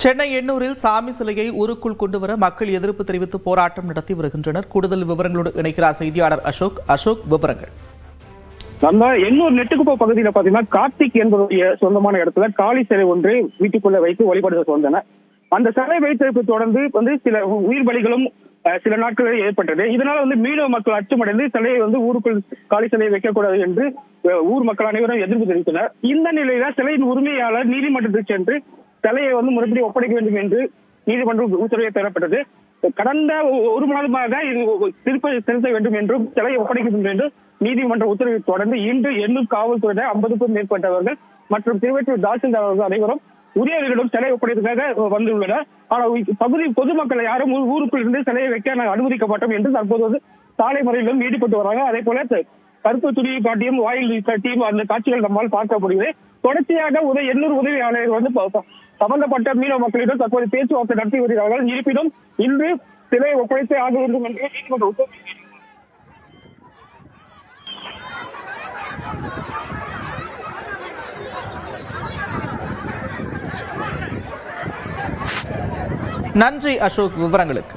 சென்னை எண்ணூரில் சாமி சிலையை ஊருக்குள் கொண்டுவர மக்கள் எதிர்ப்பு தெரிவித்து போராட்டம் நடத்தி வருகின்றனர். கூடுதல் விவரங்களோடு இணைக்கிறார் செய்தியாளர் அசோக். விவரங்கள். நம்ம எண்ணூர் நெட்டுக்குப்ப பகுதியில பாத்தீங்கன்னா கார்த்திக் என்பவருடைய சொந்தமான இடத்துல காளி சிலை ஒன்று வீட்டுக்குள்ள வைத்து வழிபாடுகள் வந்தனர். அந்த சிலை வைத்திருப்பு தொடர்ந்து சில உயிர் பலிகளும் சில நாட்களில் ஏற்பட்டது. இதனால மீனவ மக்கள் அச்சமடைந்து சிலையை ஊருக்குள் காளி சிலையை வைக்கக்கூடாது என்று ஊர் மக்கள் அனைவரும் எதிர்ப்பு தெரிவித்தனர். இந்த நிலையில சிலையின் உரிமையாளர் நீதிமன்றத்துக்கு சென்று சிலையை முறைப்படி ஒப்படைக்க வேண்டும் என்று நீதிமன்றம் உத்தரவு பெறப்பட்டது. கடந்த ஒரு மாதமாக இது திருப்பி செலுத்த வேண்டும் என்றும் சிலையை ஒப்படைக்க வேண்டும் என்று நீதிமன்ற உத்தரவை தொடர்ந்து இன்று எண்ணூர் காவல்துறையினர் 50க்கும் மேற்பட்டவர்கள் மற்றும் திருவெட்டூர் தாசில்தார் அவர்கள் அனைவரும் உரியவர்களிடம் சிலை ஒப்படைப்பதற்காக வந்துள்ளனர். ஆனால் பகுதி பொதுமக்கள் யாரும் ஊருக்குள் இருந்து சிலையை வைக்க நாங்கள் அனுமதிக்கப்பட்டோம் என்று தற்போது சாலை முறையிலும் ஈடுபட்டு வராங்க. அதே போல கருப்பு துணியை காட்டியும் வாயில் காட்டியும் அந்த காட்சிகள் நம்மால் பார்க்க முடியுது. தொடர்ச்சியாக எண்ணூர் உதவி ஆணையர் சம்பந்தப்பட்ட மீனவ மக்களிடம் தற்போது பேச்சுவார்த்தை நடத்தி வருகிறார்கள். இருப்பினும் இன்று சிலையை ஒப்படைத்தே ஆக வேண்டும் என்று நீதிமன்ற உத்தரவு. நன்றி அசோக் விவரங்களுக்கு.